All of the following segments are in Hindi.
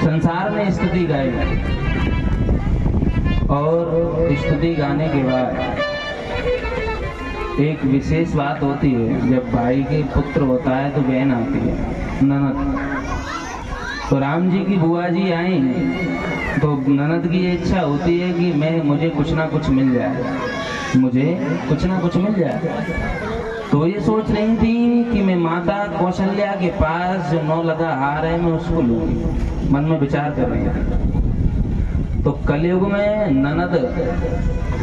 संसार में स्तुति गाई और स्तुति गाने के बाद एक विशेष बात होती है, जब भाई के पुत्र होता है तो बहन आती है, ननद। तो राम जी की बुआ जी आई तो ननद की इच्छा होती है कि मुझे कुछ ना कुछ मिल जाए, मुझे कुछ ना कुछ मिल जाए। तो ये सोच रही थी कि मैं माता कौशल्या के पास जो 9 लगा हार है मैं उसको लूंगी, मन में विचार कर रही थी। तो कलयुग में ननद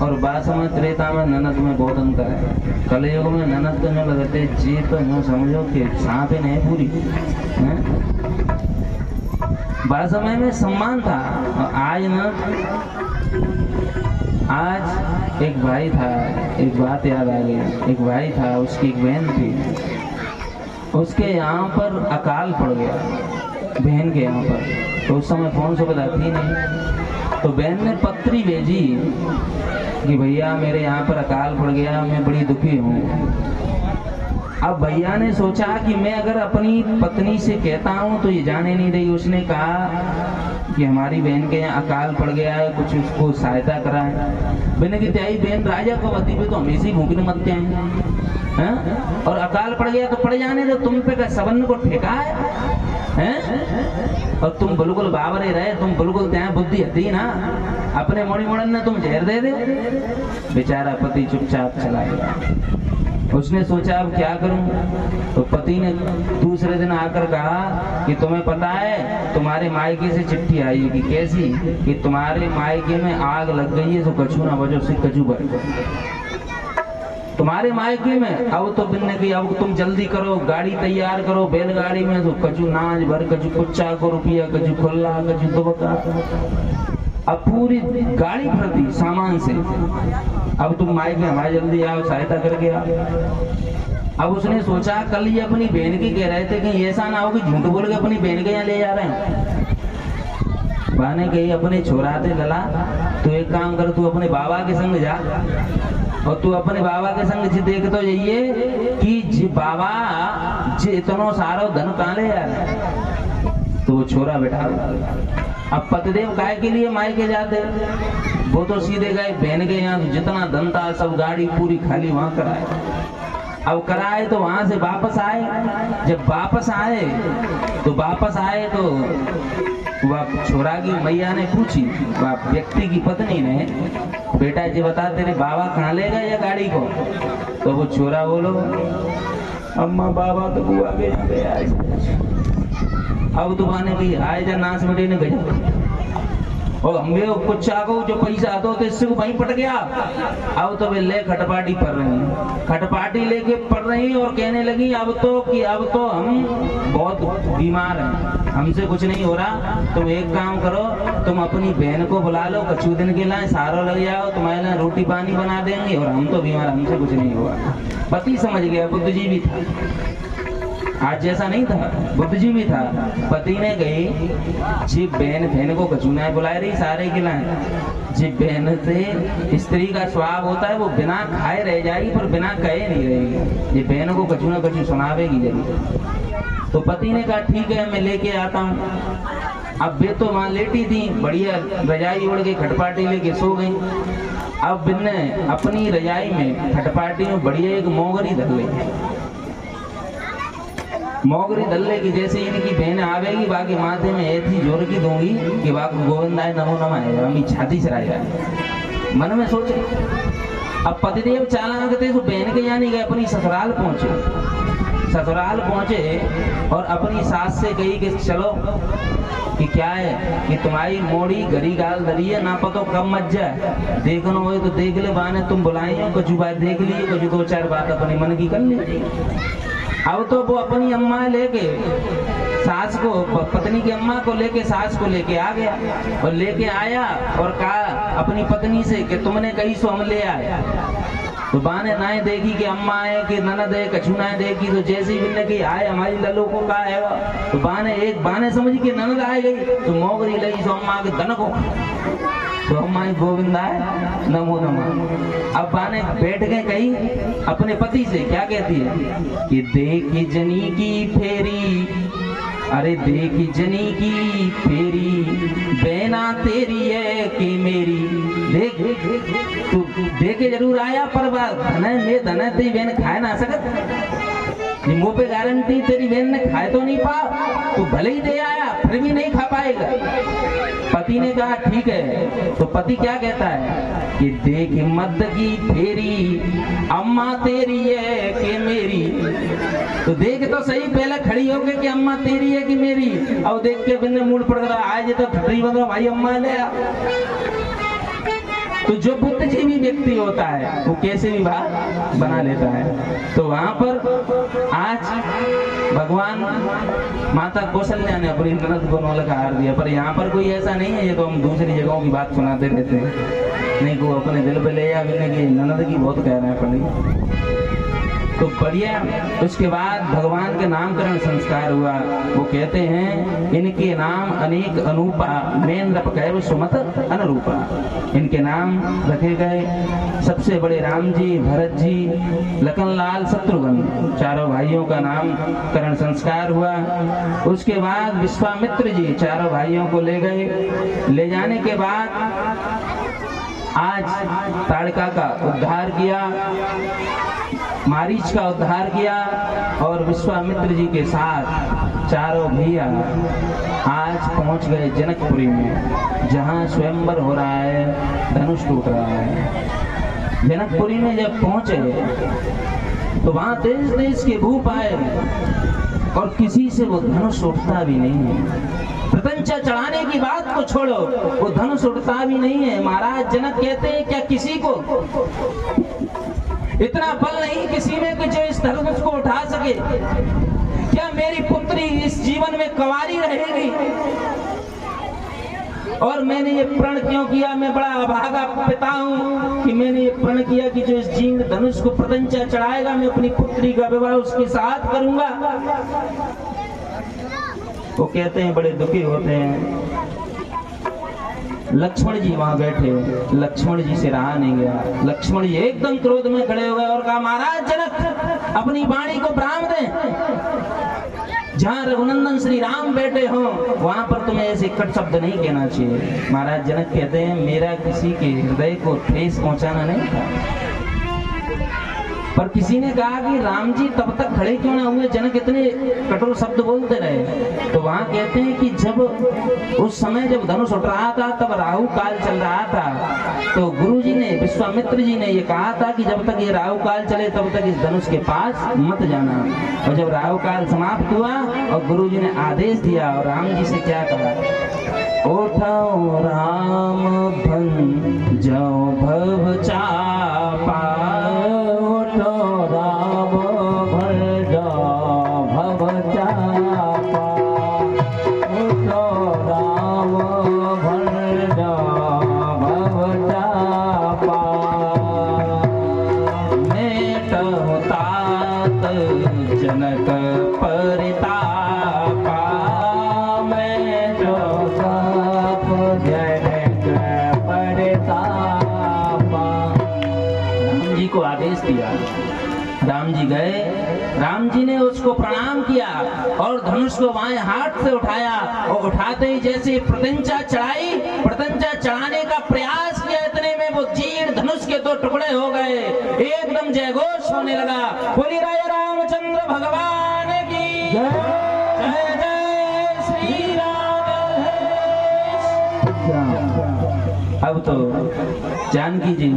और बासमय त्रेता में ननद में बहुत अंतर है। कलयुग में ननद को न लगते जी तो यूँ समझो कि सांप नहीं पूरी है। बासमय में सम्मान था। आज न, आज एक भाई था, एक बात याद आ गई। एक भाई था, उसकी एक बहन थी, उसके यहाँ पर अकाल पड़ गया, बहन के यहाँ पर। तो उस समय फोन सुविधा थी नहीं, तो बहन ने पत्री भेजी कि भैया मेरे यहाँ पर अकाल पड़ गया, मैं बड़ी दुखी हूँ। अब भैया ने सोचा कि मैं अगर अपनी पत्नी से कहता हूँ तो ये जाने नहीं देगी। उसने कहा कि हमारी बहन के यहाँ अकाल पड़ गया है, कुछ उसको सहायता कराएं। मैंने की त्याई बहन राजा को बती पे तो हमेशा ही भूखने मत हैं, और अकाल पड़ गया तो पड़ जाने दो, तुम पे का सबन को ठेका है? और तुम बिल्कुल बावरे रहे, तुम बिल्कुल त्यां बुद्धि हती ना, अपने मोड़ी मोड़न ने तुम जहर दे दे। बेचारा पति चुपचाप चला गया। उसने सोचा अब क्या करूं, तो पति ने दूसरे दिन आकर कहा कि तुम्हें पता है तुम्हारे मायके से चिट्ठी आई है। कि कैसी? कि तुम्हारे मायके में आग लग गई है, तो कछू ना बजो से कछू भर तुम्हारे मायके में। अब तो बिन्ने की अब तुम जल्दी करो, गाड़ी तैयार करो, बैलगाड़ी में तो कछु नाच भर, कछु कुच्चा को रुपया, कछु खुल्ला, कछु दुबका। अब पूरी गाड़ी भरती सामान से। अब तुम मायके हमारे जल्दी आओ, सहायता करके आओ। अब उसने सोचा कल ये अपनी बहन की कह रहे थे कि ऐसा ना हो कि झूठ बोल के अपनी बहन के यहाँ ले जा रहे हैं। बहने कही अपने छोराते लला, तू एक काम कर, तू अपने बाबा के संग जा और तू अपने बाबा के संग जी देख तो जाइए कि जी बाबा जी इतना सारा धन कहाँ ले यार। तो वो छोरा बैठा। अब पतिदेव काय के लिए मायके जाते, वो तो सीधे गए बहन के यहाँ, जितना धन था सब गाड़ी पूरी खाली वहां कराए। अब कराए तो वहां से वापस आए। जब वापस आए तो वह छोरा की मैया ने पूछी, वह व्यक्ति की पत्नी ने, बेटा जी बता तेरे बाबा कहाँ ले गए ये गाड़ी को? तो वो छोरा बोलो, अम्मा बाबा तो बुआ के यहाँ गया। अब तो बने की आए जा नाच मटे ने गया और हमें कुछ आगो जो पैसा आता तो इससे को वहीं पट गया। अब तो वे ले खटपाटी पढ़ रही हैं, खटपाटी लेके पढ़ रही और कहने लगी अब तो हम बहुत बीमार हैं, हमसे कुछ नहीं हो रहा। तुम एक काम करो, तुम अपनी बहन को बुला लो, कछु दिन के लिए सारो लग जाओ, तुम्हारे लिए रोटी पानी बना देंगे, और हम तो बीमार, हमसे कुछ नहीं होगा। पति समझ गया, बुद्ध जी भी था, आज जैसा नहीं था, बुद्ध जी भी था। पति ने कही जी बहन को कचूना बुला रही सारे खिलाए। जी बहन से स्त्री का स्वभाव होता है वो बिना खाए रह जाएगी पर बिना कहे नहीं रहेगी। ये बहन को कचू ना कचू सुनावेगी जरूर। तो पति ने कहा ठीक है मैं लेके आता हूँ। अब वे तो वहां लेटी थी, बढ़िया रजाई ओढ़ के खटपाटी लेके सो गई। अब बिन्ने अपनी रजाई में खटपाटी में बढ़िया एक मोगरी धर ली। मोगरी दल्ले की जैसे इनकी बहन आवेगी, बाकी माथे में ऐसी जोर की दूंगी कि बाकी गोविंदाय नमो नमः है, अम्मी छाती चढ़ाई जाए। मन में सोच अब पतिदेव चालाक थे तो बहन के यहाँ नहीं गए, अपनी ससुराल पहुंचे और अपनी सास से कही कि चलो कि क्या है कि तुम्हारी मोड़ी गरी गाल धरी है, ना पतो कब मच जाए, देखना हो तो देख ले, बाने तुम बुलाई हो, कुछ बात देख ली, कुछ 2-4 बात अपनी मन की कर ली। अब तो वो अपनी अम्मा लेके सास को, पत्नी की अम्मा को लेके सास को लेके आ गया और लेके आया और कहा अपनी पत्नी से कि तुमने कही सो हम ले आए। तो बाने नाए देखी कि अम्मा है कि ननद है, कछुना देखी तो जैसी भी की आए हमारी ललो को कहा है। तो बाने समझी कि ननद आ गई तो मोगरी लगी सो अम्मा के धन को, तो अम्मा गोविंदा है नमो नमः। अब बाने बैठ गए कहीं अपने पति से क्या कहती है कि देख जनी की फेरी अरे देख जनी की फेरी बेना तेरी है कि मेरी। देख तू देखे जरूर आया पर धने में धने तेरी बहन खाए ना सकत। मुंह पे गारंटी तेरी बहन ने खाए तो नहीं पा, तू भले ही दे आया फिर भी नहीं खा पाएगा। पति ने कहा ठीक है। तो पति क्या कहता है कि देख मद की फेरी अम्मा तेरी है कि मेरी। तो देख तो सही पहले खड़ी होके कि अम्मा तेरी है कि मेरी। अब देख के बिन्ने मूड पड़ रहा आज तो खड़ी बता भाई अम्मा ले। तो जो बुद्धिजीवी व्यक्ति होता है वो कैसे भी बात बना लेता है। तो वहां पर आज भगवान माता कौशल्या ने अपनी ननद को नौलखा हार दिया, पर यहाँ पर कोई ऐसा नहीं है। ये तो हम दूसरी जगहों की बात सुनाते रहते हैं, नहीं को अपने दिल पे ले या कि ननद की बहुत कह रहे हैं पड़ी। तो बढ़िया। उसके बाद भगवान के नामकरण संस्कार हुआ। वो कहते हैं इनके नाम अनेक अनूपा मेन रप कैव सुमत अनुरूपा। इनके नाम रखे गए। सबसे बड़े राम जी, भरत जी, लखनलाल, शत्रुघ्न, चारों भाइयों का नामकरण संस्कार हुआ। उसके बाद विश्वामित्र जी चारों भाइयों को ले गए। ले जाने के बाद आज ताड़का का उद्धार किया, मारीच का उद्धार किया और विश्वामित्र जी के साथ चारों भैया आज पहुंच गए जनकपुरी में, जहां स्वयंवर हो रहा है, धनुष टूट रहा है। जनकपुरी में जब पहुंचे तो वहां देश देश के भूप आए और किसी से वो धनुष उठता भी नहीं है। प्रत्यंचा चढ़ाने की बात को छोड़ो, वो धनुष उठता भी नहीं है। महाराज जनक कहते हैं क्या किसी को इतना बल नहीं किसी में कि जो इस धनुष को उठा सके? क्या मेरी पुत्री इस जीवन में कंवारी रहेगी? और मैंने ये प्रण क्यों किया? मैं बड़ा अभागा पिता हूँ कि मैंने ये प्रण किया कि जो इस जीर्ण धनुष को प्रत्यंचा चढ़ाएगा मैं अपनी पुत्री का विवाह उसके साथ करूंगा। वो कहते हैं बड़े दुखी होते हैं। लक्ष्मण जी वहां बैठे, लक्ष्मण जी से रहा नहीं गया। लक्ष्मण जी एकदम क्रोध में खड़े हो गए और कहा महाराज जनक अपनी वाणी को विराम दें। जहां रघुनंदन श्री राम बैठे हो वहां पर तुम्हें ऐसे कट शब्द नहीं कहना चाहिए। महाराज जनक कहते हैं मेरा किसी के हृदय को ठेस पहुंचाना नहीं था, पर किसी ने कहा कि राम जी तब तक खड़े क्यों ना हुए, जनक इतने कठोर शब्द बोलते रहे। तो वहां कहते हैं कि जब उस समय जब धनुष उठ रहा था तब राहु काल चल रहा था। तो गुरुजी ने, विश्वामित्र जी ने ये कहा था कि जब तक ये राहु काल चले तब तक इस धनुष के पास मत जाना। और जब राहु काल समाप्त हुआ और गुरुजी ने आदेश दिया और राम जी से क्या कहा, उठो राम भन जाओ भव चापा, जनक परितापा, मैं जो सब जनक परितापा। राम जी को आदेश दिया, राम जी गए, राम जी ने उसको प्रणाम किया और धनुष को बाएं हाथ से उठाया और उठाते ही जैसे प्रत्यंचा चढ़ाई, प्रत्यंचा चढ़ाने का प्रयास किया, इतने में वो जीर्ण धनुष के दो टुकड़े हो गए। एकदम जयघोष होने लगा, बोली राजा रामचंद्र भगवान की जय, जय जय श्री राम। अब तो जानकी जी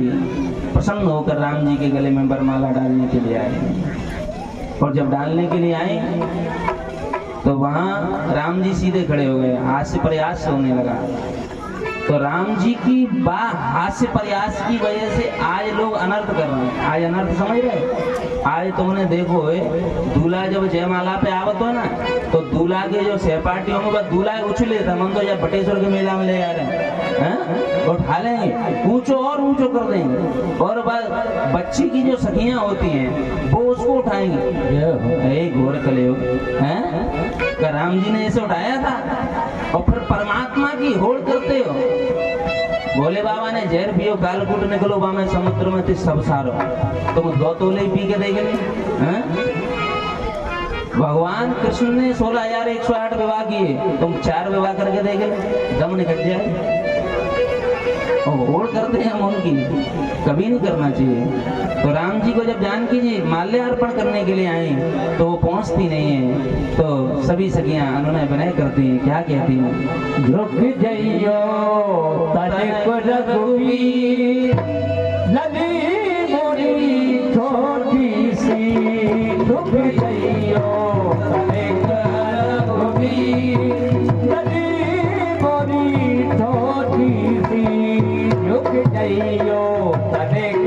प्रसन्न होकर राम जी के गले में वरमाला डालने के लिए आए। और जब डालने के लिए आए तो वहां राम जी सीधे खड़े हो गए, हास्य प्रयास होने लगा। तो राम जी की हास्य प्रयास की वजह से आज लोग अनर्थ कर रहे हैं। आज अनर्थ समझ रहे? आज तुमने देखो दूल्हा जब जयमाला पे आवत हो ना तो दूल्हा के जो सहपाठी होंगे बस दूल्हा उछले था, मन तो जब बटेश्वर के मेला में ले जा रहे हैं, उठा लेंगे, ऊंचो और ऊंचो कर देंगे। और बस बच्ची की जो सखियां होती हैं वो उसको उठाएंगे। घोर कलयुग है, राम जी ने ऐसे उठाया था। और फिर परमात्मा की होड़ करते हो। भोले बाबा ने जहर पियो कालकूट निकलो बामे समुद्र में सब सारो, तुम 2 तोले पी के देखे नहीं? भगवान कृष्ण ने 16,108 विवाह किए, तुम 4 विवाह करके देखे, दम निकल जाए। और करते हैं हम उनकी, कभी नहीं करना चाहिए। तो राम जी को जब जानकी जी माल्यार्पण करने के लिए आई तो वो पहुंचती नहीं है, तो सभी सखियां अनुनय विनय करती हैं। क्या कहती हैं? झुक जइयो तनिक रघुवीर, नदी मोरी छोटी सी। झुक जइयो तनिक रघुवीर, नदी मोरी छोटी सी। झुक जइयो तनिक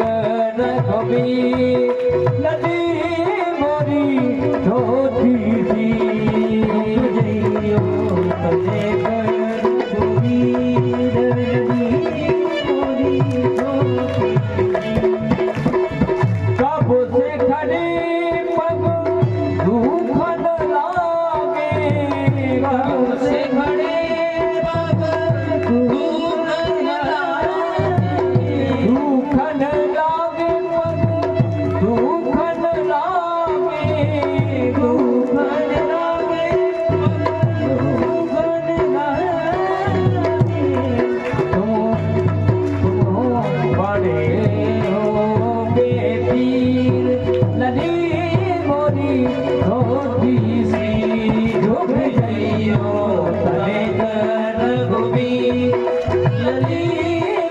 रघुवीर, नदी मोरी छोटी सी। झुक जइयो तनिक कब से खड़े पग दुखन लागे, कब से खड़े पग दुखन लागे। दुखन लागे पग दुखन लागे, दुखन लागे दुखन लागे। तुम बड़े हो बेपीर, नदी मोरी छोटी सी। झुक जइयो तनिक रघुवीर, नदी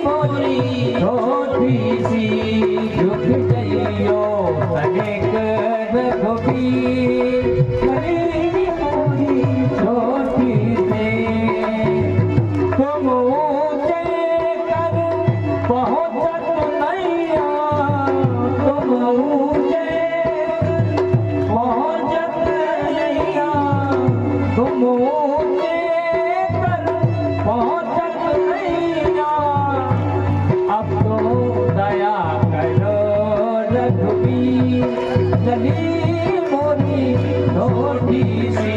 मोरी छोटी सी। झुक जइयो तनिक रघुवीर, नदी मोरी छोटी सी। तुम ऊंचे कर पहुंचत नैया, तुम ऊंचे पहुंचत नैया। तुम ऊंचे कर पहुंचत नैया। अब तो दया करो रघुवीर, नदी मोरी छोटी सी।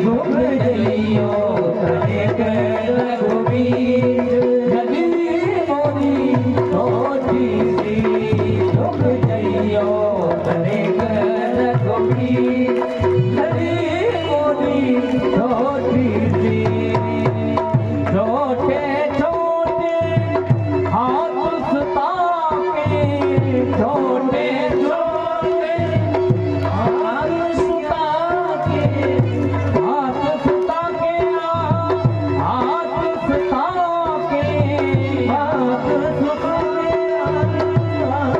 झुक जइयो तनिक रघुवीर, नदी मोरी छोटी सी। झुक जइयो तनिक रघुवीर, नदी मोरी छोटी सी। छोटे छोटे हाथ सुता के, छोटे छोटे हाथ सुता के, हाथ सुता के, हाथ सुता के, हाथ सुता के, हाथ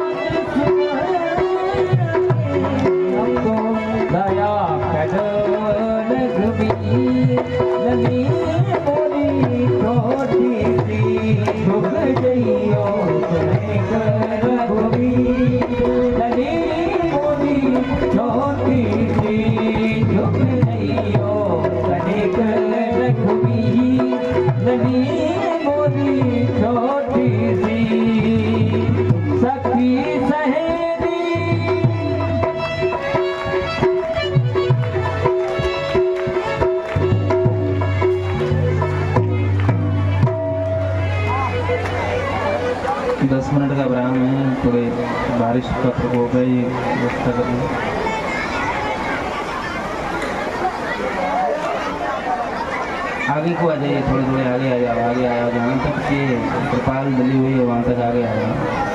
सुता के। हमको दया करो रघुवीर, नदी मोरी छोटी सी। झुक जइयो तनिक रघुवीर, नदी मोरी छोटी सी। झुक जइयो तनिक रघुवीर, नदी मोरी छोटी सी। सखी सहेली दस मिनट का विराम है, थोड़ी बारिश का प्रकोप है, ये व्यवस्था करना। आगे को आ जाइए, थोड़े थोड़े आगे आ जाओ, आगे आ जाओ, जहाँ तक ये त्रिपाल डली हुई है वहाँ तक आगे आ जाओ।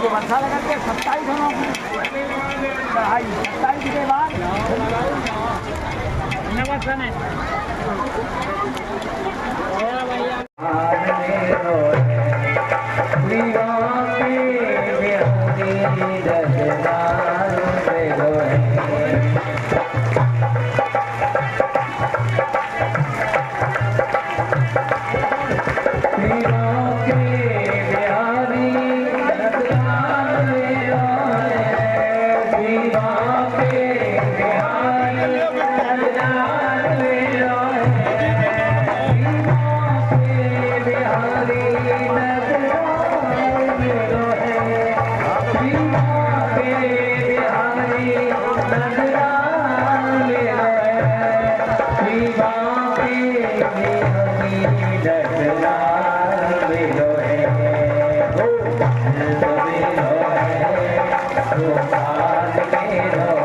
जो वर्षा लगा के 27 होना 27 के बाद नमस्कार ने Oh,